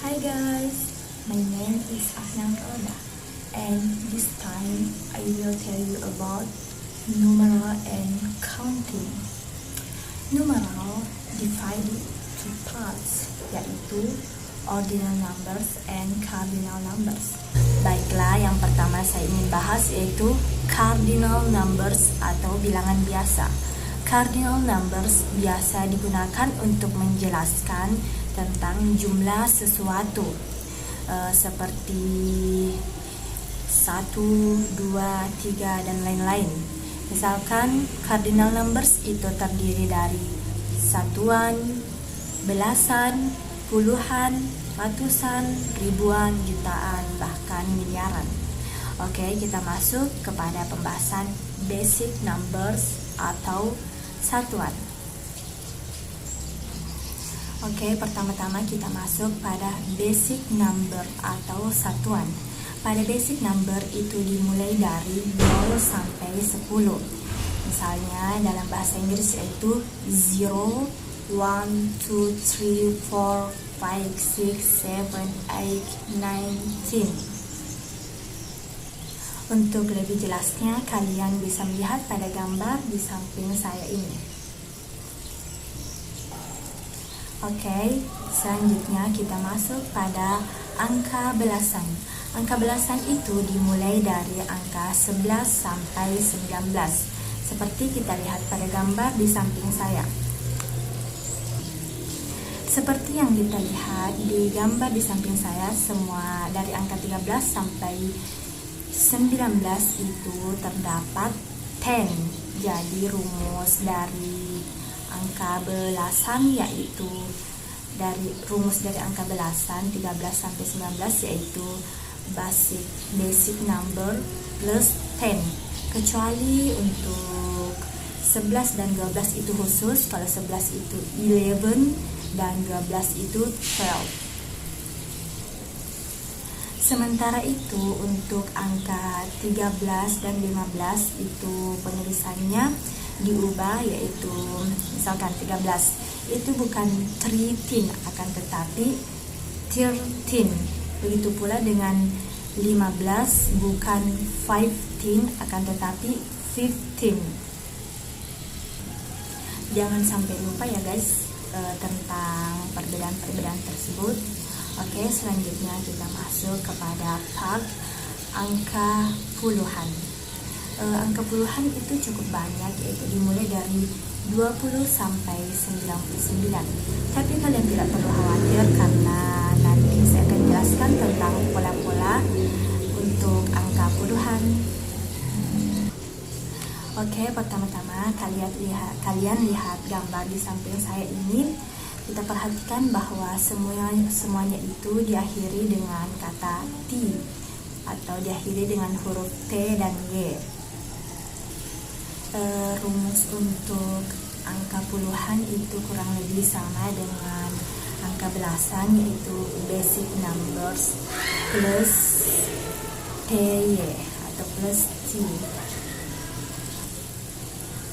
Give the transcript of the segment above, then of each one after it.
Hi guys, my name is Afnan Roda, and this time I will tell you about numeral and counting. Numeral divided to parts, yaitu ordinal numbers and cardinal numbers. Baiklah, yang pertama saya ingin bahas yaitu cardinal numbers atau bilangan biasa. Cardinal numbers biasa digunakan untuk menjelaskan tentang jumlah sesuatu, seperti 1, 2, 3, dan lain-lain. Misalkan cardinal numbers itu terdiri dari satuan, belasan, puluhan, ratusan, ribuan, jutaan, bahkan miliaran. Oke, kita masuk kepada pembahasan basic numbers atau satuan. Oke, pertama-tama kita masuk pada basic number atau satuan. Pada basic number itu dimulai dari 0 sampai 10. Misalnya dalam bahasa Inggris yaitu 0, 1, 2, 3, 4, 5, 6, 7, 8, 9, 10. Untuk lebih jelasnya, kalian bisa melihat pada gambar di samping saya ini. Oke, selanjutnya kita masuk pada angka belasan. Angka belasan itu dimulai dari angka 11 sampai 19. Seperti kita lihat pada gambar di samping saya. Seperti yang kita lihat di gambar di samping saya, semua dari angka 13 sampai 19 itu terdapat 10. Jadi rumus dari angka belasan yaitu rumus dari angka belasan 13 sampai 19 yaitu basic number plus 10. Kecuali untuk 11 dan 12 itu khusus, kalau 11 itu 11 dan 12 itu 12. Sementara itu untuk angka 13 dan 15 itu penulisannya diubah, yaitu misalkan 13 itu bukan 13 akan tetapi 13. Begitu pula dengan 15 bukan 15 akan tetapi 15. Jangan sampai lupa ya guys tentang perbedaan-perbedaan tersebut. Oke, selanjutnya kita masuk kepada part angka puluhan. Angka puluhan itu cukup banyak, yaitu dimulai dari 20 sampai 99. Tapi kalian tidak perlu khawatir karena nanti saya akan jelaskan tentang pola-pola untuk angka puluhan. Oke, pertama-tama kalian lihat gambar di samping saya ini. Kita perhatikan bahwa semuanya itu diakhiri dengan kata T atau diakhiri dengan huruf T dan Y. Rumus untuk angka puluhan itu kurang lebih sama dengan angka belasan, yaitu basic numbers plus TY atau plus T.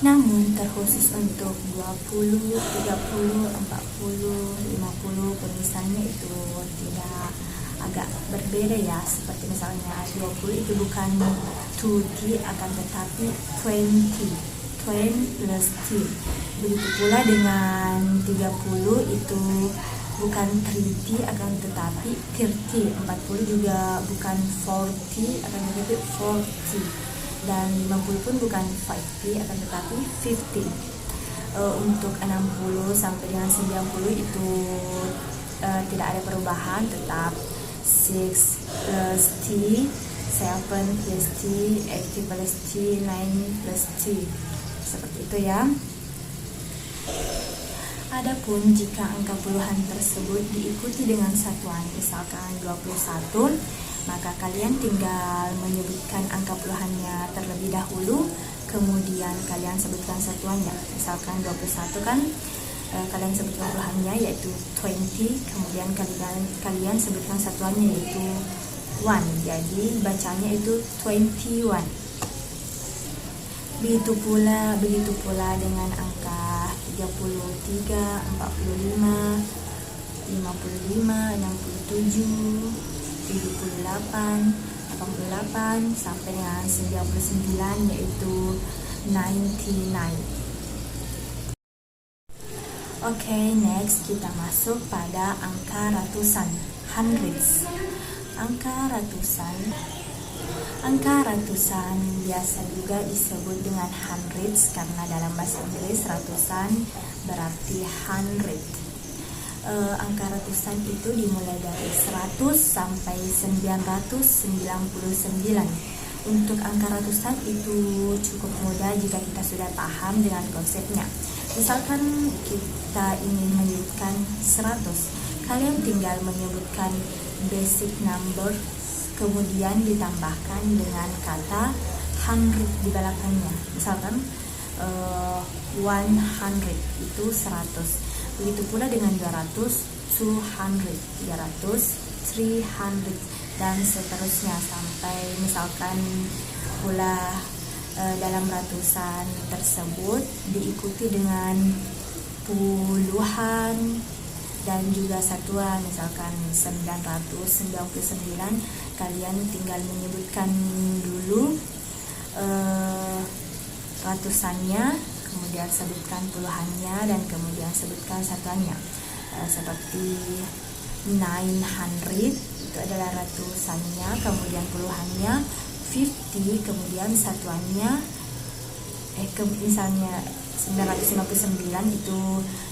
Namun terkhusus untuk 20, 30, 40, 50 penulisannya itu tidak agak berbeda ya. Seperti misalnya 20 itu bukan 2T akan tetapi 20 plus T. Begitu pula dengan 30 itu bukan 3T akan tetapi 30. 40 juga bukan 4T akan tetapi 4T. Dan 50 pun bukan 5T akan tetapi 50. Untuk 60 sampai dengan 90 itu tidak ada perubahan, tetap 6 plus T, 7 plus T, 8 plus T, 9 plus T. Seperti itu ya. Adapun jika angka puluhan tersebut diikuti dengan satuan, misalkan 21, maka kalian tinggal menyebutkan angka puluhannya terlebih dahulu, kemudian kalian sebutkan satuannya. Misalkan 21 kan kalian sebutkan puluhannya yaitu 20, kemudian kalian sebutkan satuannya yaitu 1. Jadi bacanya itu 21. Begitu pula dengan angka 33, 45, 50, 55, 67, 78, 88 sampai dengan 99, yaitu 99. Oke, next kita masuk pada angka ratusan, hundreds. Angka ratusan biasa juga disebut dengan hundreds karena dalam bahasa Inggris ratusan berarti hundred. Angka ratusan itu dimulai dari 100 sampai 999. Untuk angka ratusan itu cukup mudah jika kita sudah paham dengan konsepnya. Misalkan kita ingin menyebutkan 100, kalian tinggal menyebutkan basic number, kemudian ditambahkan dengan kata 100 di belakangnya. Misalkan 100 itu 100. Begitu pula dengan 200, 200, 300, 300, dan seterusnya sampai misalkan pula dalam ratusan tersebut diikuti dengan puluhan dan juga satuan. Misalkan 999, kalian tinggal menyebutkan dulu ratusannya, kemudian sebutkan puluhannya, dan kemudian sebutkan satuannya. Seperti 900 itu adalah ratusannya, kemudian puluhannya 50, kemudian satuannya misalnya 959 itu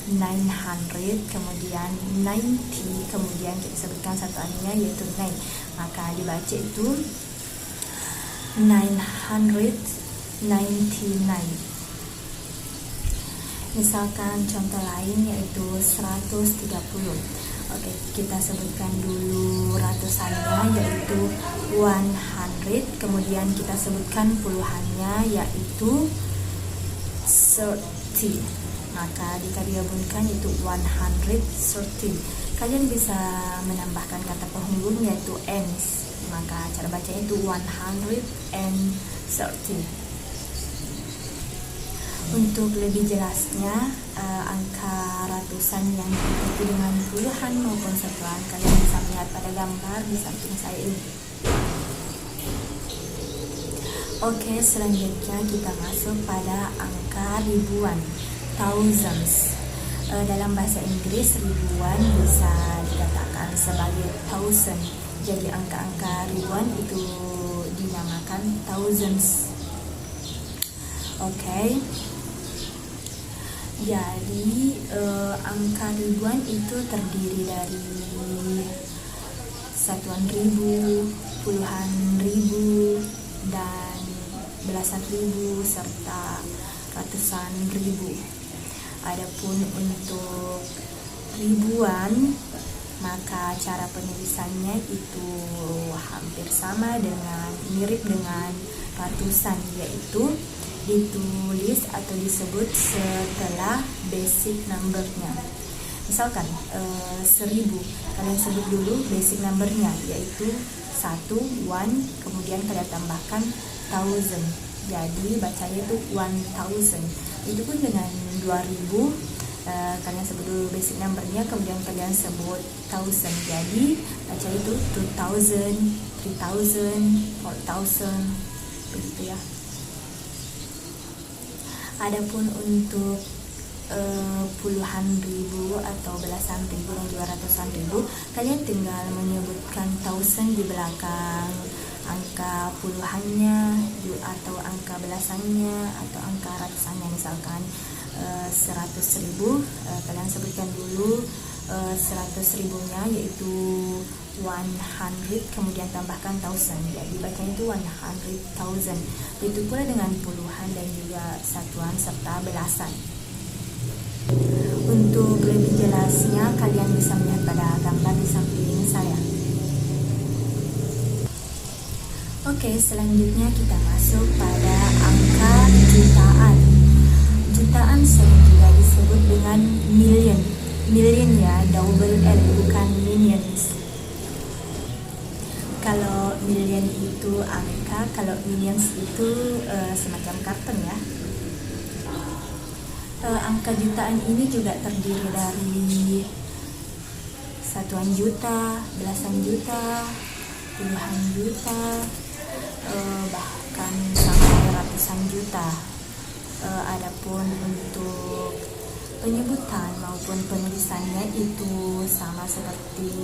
900, kemudian 90, kemudian kita sebutkan satuannya yaitu 9, maka dibaca itu 999. Misalkan contoh lain yaitu 130. Oke, kita sebutkan dulu ratusannya yaitu 100, kemudian kita sebutkan puluhannya yaitu 30. Maka jika digabungkan itu 130. Kalian bisa menambahkan kata penghubung yaitu ends. Maka cara bacanya itu 130. Untuk lebih jelasnya, angka ratusan yang diikuti dengan puluhan maupun satuan, kalian bisa melihat pada gambar di samping saya ini. Oke, selanjutnya kita masuk pada angka ribuan, thousands. Dalam bahasa Inggris, ribuan bisa dikatakan sebagai thousand. Jadi angka-angka ribuan itu dinamakan thousands. Oke. Jadi angka ribuan itu terdiri dari satuan ribu, puluhan ribu, dan belasan ribu serta ratusan ribu. Adapun untuk ribuan, maka cara penulisannya itu hampir sama dengan mirip dengan ratusan, yaitu ditulis atau disebut setelah basic numbernya. Misalkan 1000, kalian sebut dulu basic numbernya yaitu 1, 1, kemudian kalian tambahkan 1000, jadi bacanya itu 1000. Itu pun dengan 2000, kalian sebut dulu basic numbernya, kemudian kalian sebut 1000, jadi bacanya itu 2000, 3000, 4000, begitu ya. Adapun untuk puluhan ribu atau belasan ribu dan juga ratusan ribu, kalian tinggal menyebutkan thousand di belakang angka puluhannya atau angka belasannya atau angka ratusannya. Misalkan 100.000, kalian sebutkan dulu 100 ribunya yaitu 100, kemudian tambahkan 1000, jadi bacanya itu 100,000. Begitu pula dengan puluhan dan juga satuan serta belasan. Untuk lebih jelasnya, kalian bisa melihat pada gambar di samping saya. Oke, selanjutnya kita masuk pada angka jutaan. Jutaan sering juga disebut dengan million. Million ya, double L, bukan millions. Kalau million itu angka, kalau millions itu semacam karton ya. Angka jutaan ini juga terdiri dari satuan juta, belasan juta, puluhan juta, bahkan sampai ratusan juta. Adapun untuk penyebutan maupun penulisannya itu sama seperti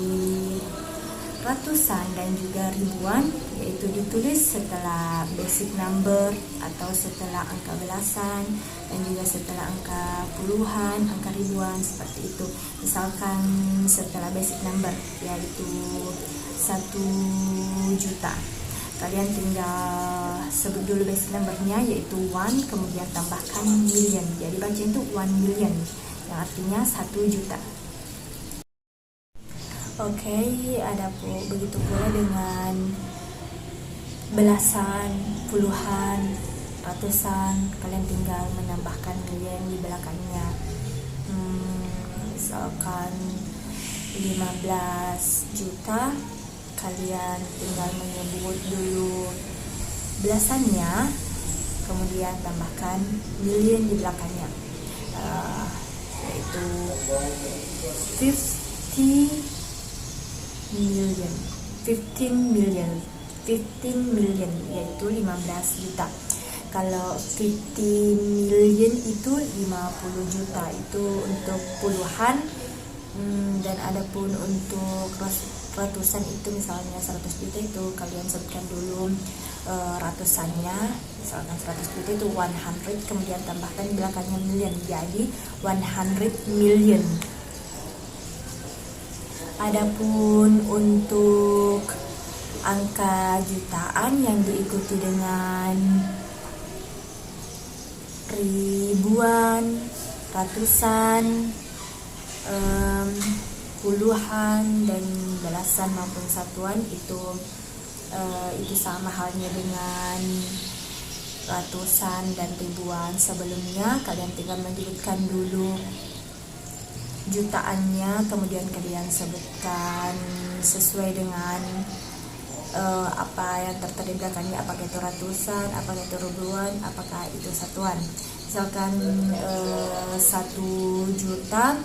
ratusan dan juga ribuan, yaitu ditulis setelah basic number atau setelah angka belasan dan juga setelah angka puluhan, angka ribuan, seperti itu. Misalkan setelah basic number yaitu 1 juta, kalian tinggal sebut dulu basic numbernya yaitu 1, kemudian tambahkan million. Jadi baca itu 1 million yang artinya 1 juta. Oke, begitu pula dengan belasan, puluhan, ratusan, kalian tinggal menambahkan million di belakangnya. Misalkan 15 juta, kalian tinggal menyebut dulu belasannya, kemudian tambahkan million di belakangnya, yaitu 15 million yaitu 15 juta. Kalau 50 million itu 50 juta, itu untuk puluhan. Dan adapun untuk ratusan itu misalnya 100 juta, itu kalian sebutkan dulu ratusannya. Misalkan 100 juta itu 100, kemudian tambahkan di belakangnya million, jadi 100 million. Adapun untuk angka jutaan yang diikuti dengan ribuan, ratusan, puluhan, dan belasan maupun satuan, itu sama halnya dengan ratusan dan ribuan sebelumnya. Kalian tinggal menyebutkan dulu jutaannya, kemudian kalian sebutkan sesuai dengan apa yang tertera di belakangnya, apakah itu ratusan, apakah itu ribuan, apakah itu satuan. Misalkan 1 juta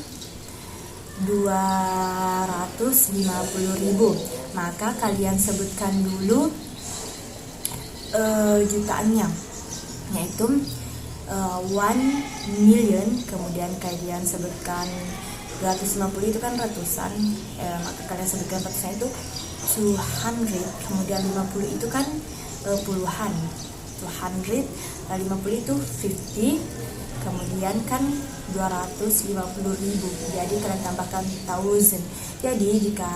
250.000, maka kalian sebutkan dulu jutaannya, yaitu 1 million, kemudian kalian sebutkan 250 itu kan ratusan, maka kalian sebutkan ratusan itu 200, kemudian 50 itu kan puluhan, 200, 50 itu 50, kemudian kan 250.000, jadi kalian tambahkan 1000. Jadi jika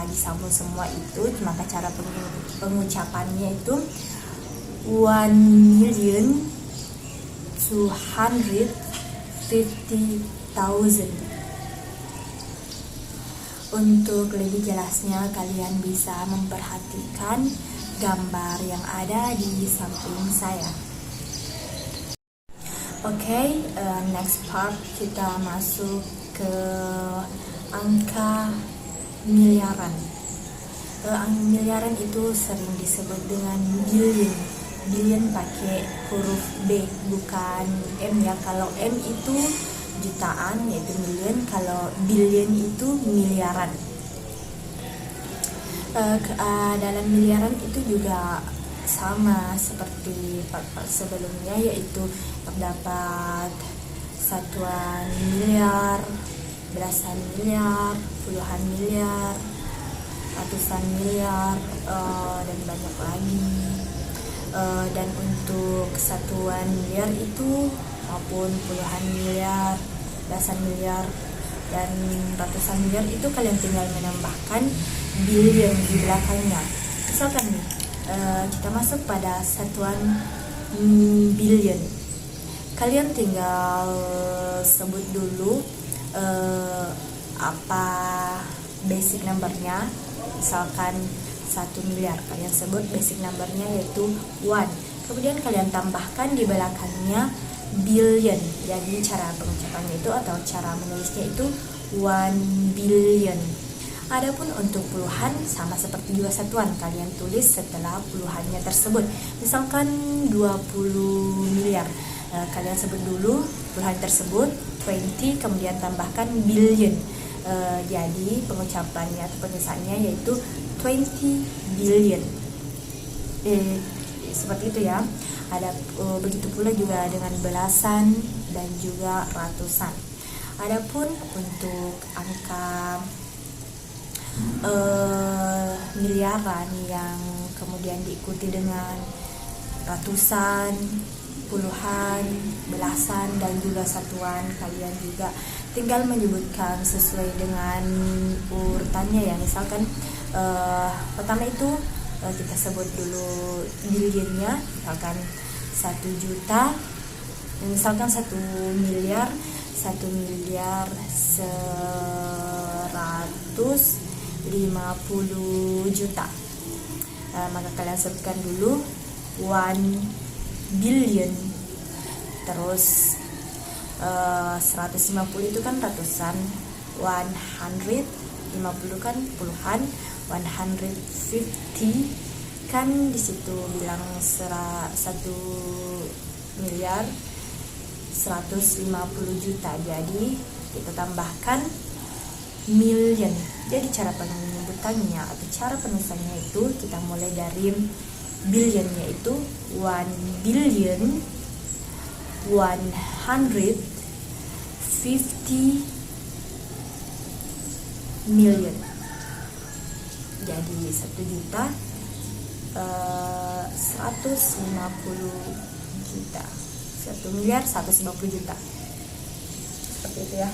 disambung semua itu, maka cara pengucapannya itu 1,250,000. Untuk lebih jelasnya, kalian bisa memperhatikan gambar yang ada di samping saya. Oke, next part kita masuk ke angka miliaran. Angka miliaran itu sering disebut dengan billion. Billion pakai huruf B, bukan M ya. Kalau M itu jutaan, yaitu million. Kalau billion itu miliaran. Dalam miliaran itu juga sama seperti part-part sebelumnya, yaitu terdapat satuan miliar, belasan miliar, puluhan miliar, ratusan miliar, dan banyak lagi. Dan untuk satuan miliar itu maupun puluhan miliar, belasan miliar, dan ratusan miliar itu kalian tinggal menambahkan billion di belakangnya. Misalkan nih, kita masuk pada satuan billion. Kalian tinggal sebut dulu apa basic numbernya. Misalkan 1 miliar, kalian sebut basic numbernya yaitu 1. Kemudian kalian tambahkan di belakangnya billion. Jadi cara pengucapannya itu atau cara menulisnya itu 1 billion. Adapun untuk puluhan sama seperti juga satuan, kalian tulis setelah puluhannya tersebut. Misalkan 20 miliar, kalian sebut dulu puluhan tersebut 20, kemudian tambahkan billion. Jadi pengucapannya atau penulisannya yaitu 20 billion. Seperti itu ya. Ada begitu pula juga dengan belasan dan juga ratusan. Adapun untuk angka miliaran yang kemudian diikuti dengan ratusan, puluhan, belasan dan juga satuan, kalian juga tinggal menyebutkan sesuai dengan urutannya ya. Misalkan pertama itu kita sebut dulu billionnya, misalkan 1 juta, misalkan 1 miliar 150 juta. Maka kalian sebutkan dulu 1 billion, terus 150 itu kan ratusan, 150 kan puluhan, 150 kan di situ bilang 1 miliar 150 juta. Jadi kita tambahkan million. Jadi cara penyebutannya atau cara penulisannya itu kita mulai dari billion, yaitu 1 billion 150 million. Jadi 1 juta 150 juta, 1 miliar 150 juta. Seperti itu ya.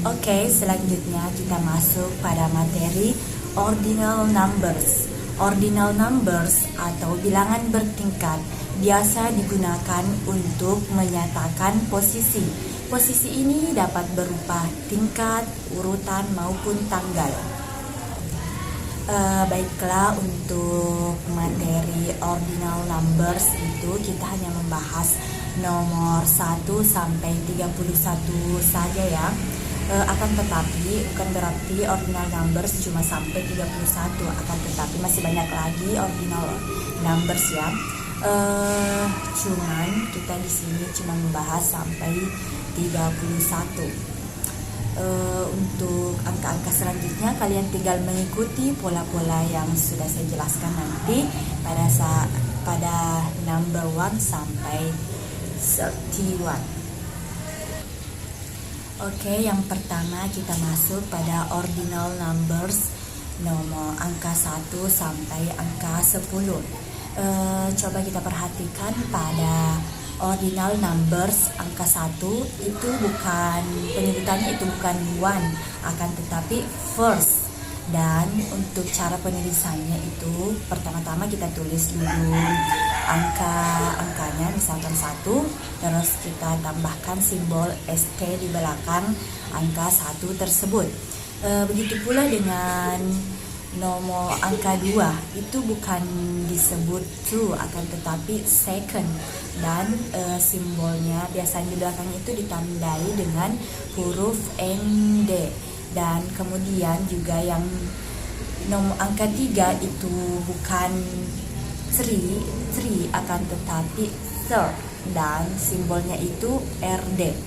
Oke, selanjutnya kita masuk pada materi ordinal numbers. Ordinal numbers atau bilangan bertingkat biasa digunakan untuk menyatakan posisi. Posisi ini dapat berupa tingkat, urutan maupun tanggal. Baiklah, untuk materi ordinal numbers itu kita hanya membahas nomor 1 sampai 31 saja ya. Akan tetapi bukan berarti ordinal numbers cuma sampai 31, akan tetapi masih banyak lagi ordinal numbers ya. Cuman kita di sini cuma membahas sampai 31. Untuk angka-angka selanjutnya kalian tinggal mengikuti pola-pola yang sudah saya jelaskan nanti pada number 1 sampai 31. Oke, yang pertama kita masuk pada ordinal numbers, nomor angka 1 sampai angka 10. Coba kita perhatikan pada ordinal numbers angka 1 itu penyebutannya itu bukan one, akan tetapi first. Dan untuk cara penulisannya itu pertama-tama kita tulis dulu angkanya, misalkan 1, terus kita tambahkan simbol ST di belakang angka 1 tersebut. Begitu pula dengan nomor angka 2 itu bukan disebut two, akan tetapi second, dan simbolnya biasanya di belakang itu ditandai dengan huruf ND. Dan kemudian juga yang nomor angka 3 itu bukan three akan tetapi third, dan simbolnya itu RD.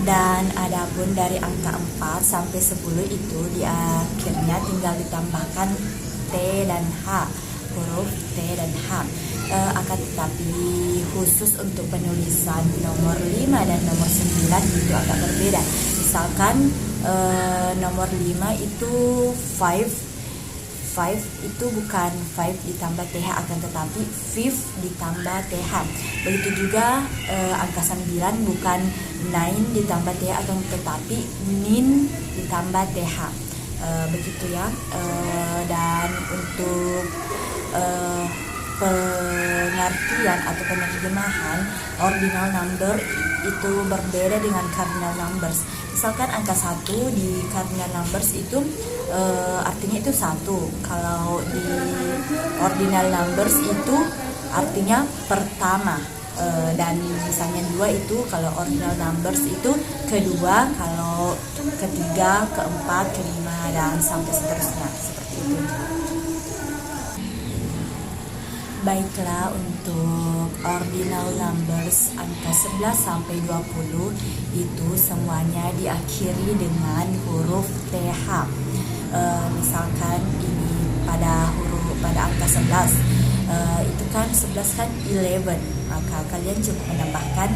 Dan adapun dari angka 4 sampai 10 itu di akhirnya tinggal ditambahkan T dan H, huruf T dan H. Akan tetapi khusus untuk penulisan nomor 5 dan nomor 9 itu agak berbeda. Misalkan nomor 5 itu 5 itu bukan 5 ditambah TH, akan tetapi 5 ditambah TH. Begitu juga angka 9 bukan 9 ditambah TH, akan tetapi 9 ditambah TH. Begitu ya. Dan untuk pengertian atau penerjemahan ordinal number itu berbeda dengan cardinal numbers. Misalkan angka 1 di cardinal numbers itu artinya itu 1. Kalau di ordinal numbers itu artinya pertama. Dan misalnya 2 itu kalau ordinal numbers itu kedua, kalau ketiga, keempat, kelima, dan sampai seterusnya, seperti itu. Baiklah, untuk ordinal numbers angka 11 sampai 20 itu semuanya diakhiri dengan huruf TH. Misalkan ini pada angka 11, itu kan 11 kan 11, maka kalian cukup menambahkan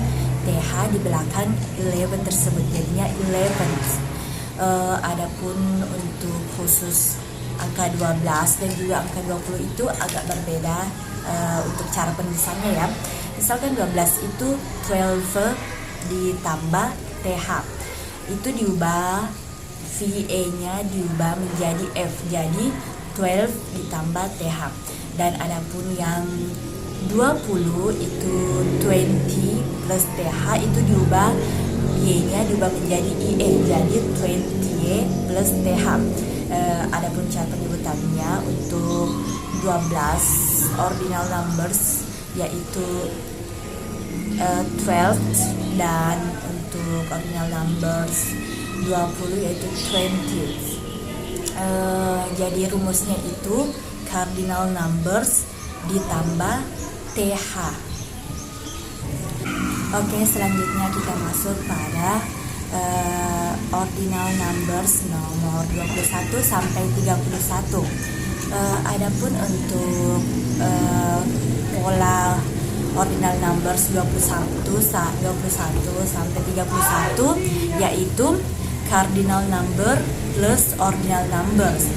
TH di belakang 11 tersebut, jadinya 11. Adapun untuk khusus angka 12 dan juga angka 20 itu agak berbeda untuk cara penulisannya ya. Misalkan 12 itu 12 ditambah TH, itu diubah VA-nya diubah menjadi F, jadi 12 ditambah TH. Dan adapun yang 20 itu 20 plus TH itu diubah Y-nya diubah menjadi IE, jadi 20 plus TH. Adapun cara penyebutannya untuk 12 ordinal numbers yaitu 12, dan untuk ordinal numbers 20 yaitu 20. Jadi rumusnya itu cardinal numbers ditambah TH. Oke, selanjutnya kita masuk pada ordinal numbers nomor 21 sampai 31. Adapun untuk pola ordinal numbers 21 sampai 31 yaitu cardinal number plus ordinal numbers.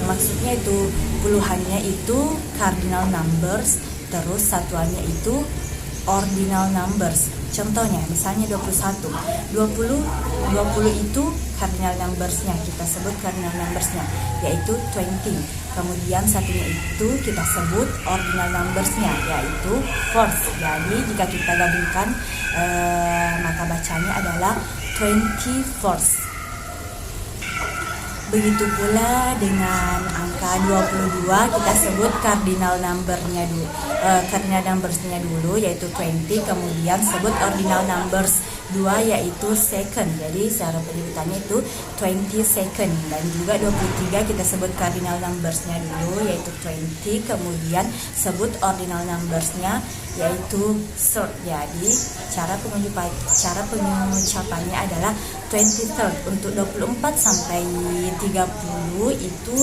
Maksudnya itu puluhannya itu cardinal numbers, terus satuannya itu ordinal numbers. Contohnya misalnya 20 itu cardinal numbersnya, kita sebut cardinal numbersnya yaitu 20. Kemudian satunya itu kita sebut ordinal numbersnya yaitu fourth. Jadi jika kita gabungkan maka bacanya adalah 24th. Begitu pula dengan angka 22 kita sebut cardinal numbersnya dulu yaitu 20, kemudian sebut ordinal numbers 2 yaitu second. Jadi secara penyebutannya itu 20 second. Dan juga 23 kita sebut cardinal numbersnya dulu yaitu 20, kemudian sebut ordinal numbersnya yaitu third. Jadi cara pengucapannya adalah 23rd. Untuk 24 sampai 30 itu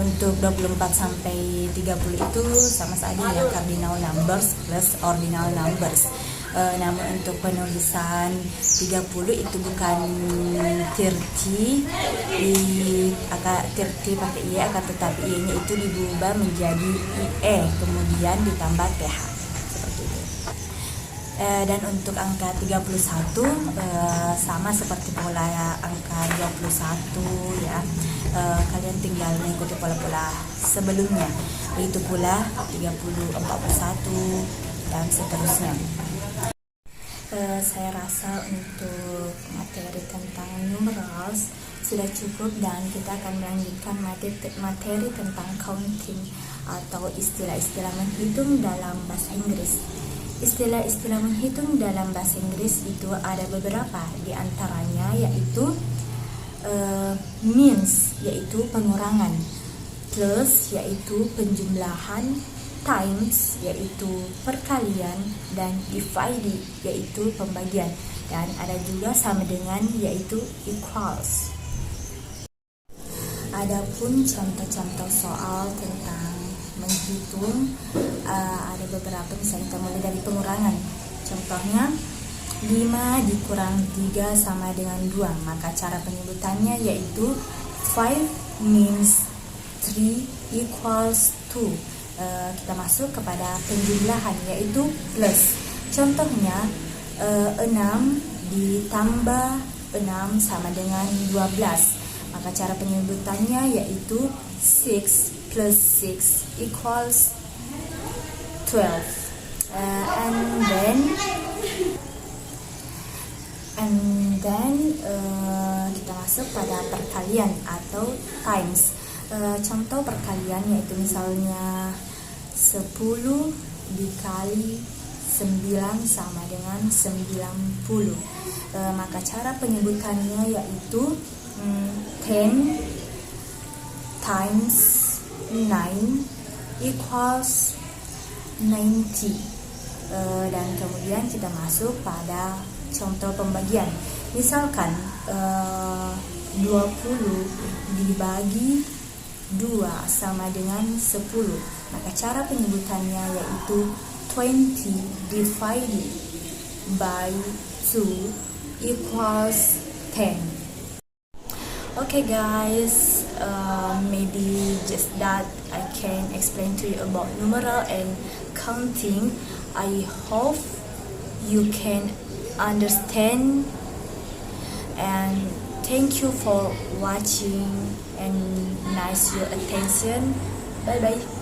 untuk 24 sampai 30 itu sama saja ya, cardinal numbers plus ordinal numbers. Namun untuk penulisan 30 itu bukan 30 pakai IE, akan tetapi IE-nya itu diubah menjadi IE kemudian ditambah TH seperti itu. Dan untuk angka 31 sama seperti pola angka 21 ya. Kalian tinggal mengikuti pola-pola sebelumnya. Begitu pula 30, 41 dan seterusnya. Saya rasa untuk materi tentang numerals sudah cukup, dan kita akan melanjutkan materi tentang counting atau istilah-istilah menghitung dalam bahasa Inggris. Istilah-istilah menghitung dalam bahasa Inggris itu ada beberapa, di antaranya yaitu means yaitu pengurangan, plus yaitu penjumlahan, times yaitu perkalian, dan divided yaitu pembagian, dan ada juga sama dengan yaitu equals. Adapun contoh-contoh soal tentang menghitung ada beberapa, misalnya kita mulai dari pengurangan. Contohnya 5 dikurang 3 sama dengan 2, maka cara penyebutannya yaitu 5 means 3 equals 2. Kita masuk kepada penjumlahan yaitu plus. Contohnya 6 ditambah 6 sama dengan 12, maka cara penyebutannya yaitu 6 plus 6 equals 12. And then kita masuk pada perkalian atau times. Contoh perkalian yaitu misalnya 10 dikali 9 sama dengan 90. Maka cara penyebutannya yaitu 10 times 9 equals 90. Dan kemudian kita masuk pada contoh pembagian. Misalkan 20 dibagi 2 sama dengan 10. Maka cara penyebutannya yaitu 20 divided by 2 equals 10. Okay guys, maybe just that I can explain to you about numeral and counting. I hope you can understand, and thank you for watching and nice your attention. Bye bye.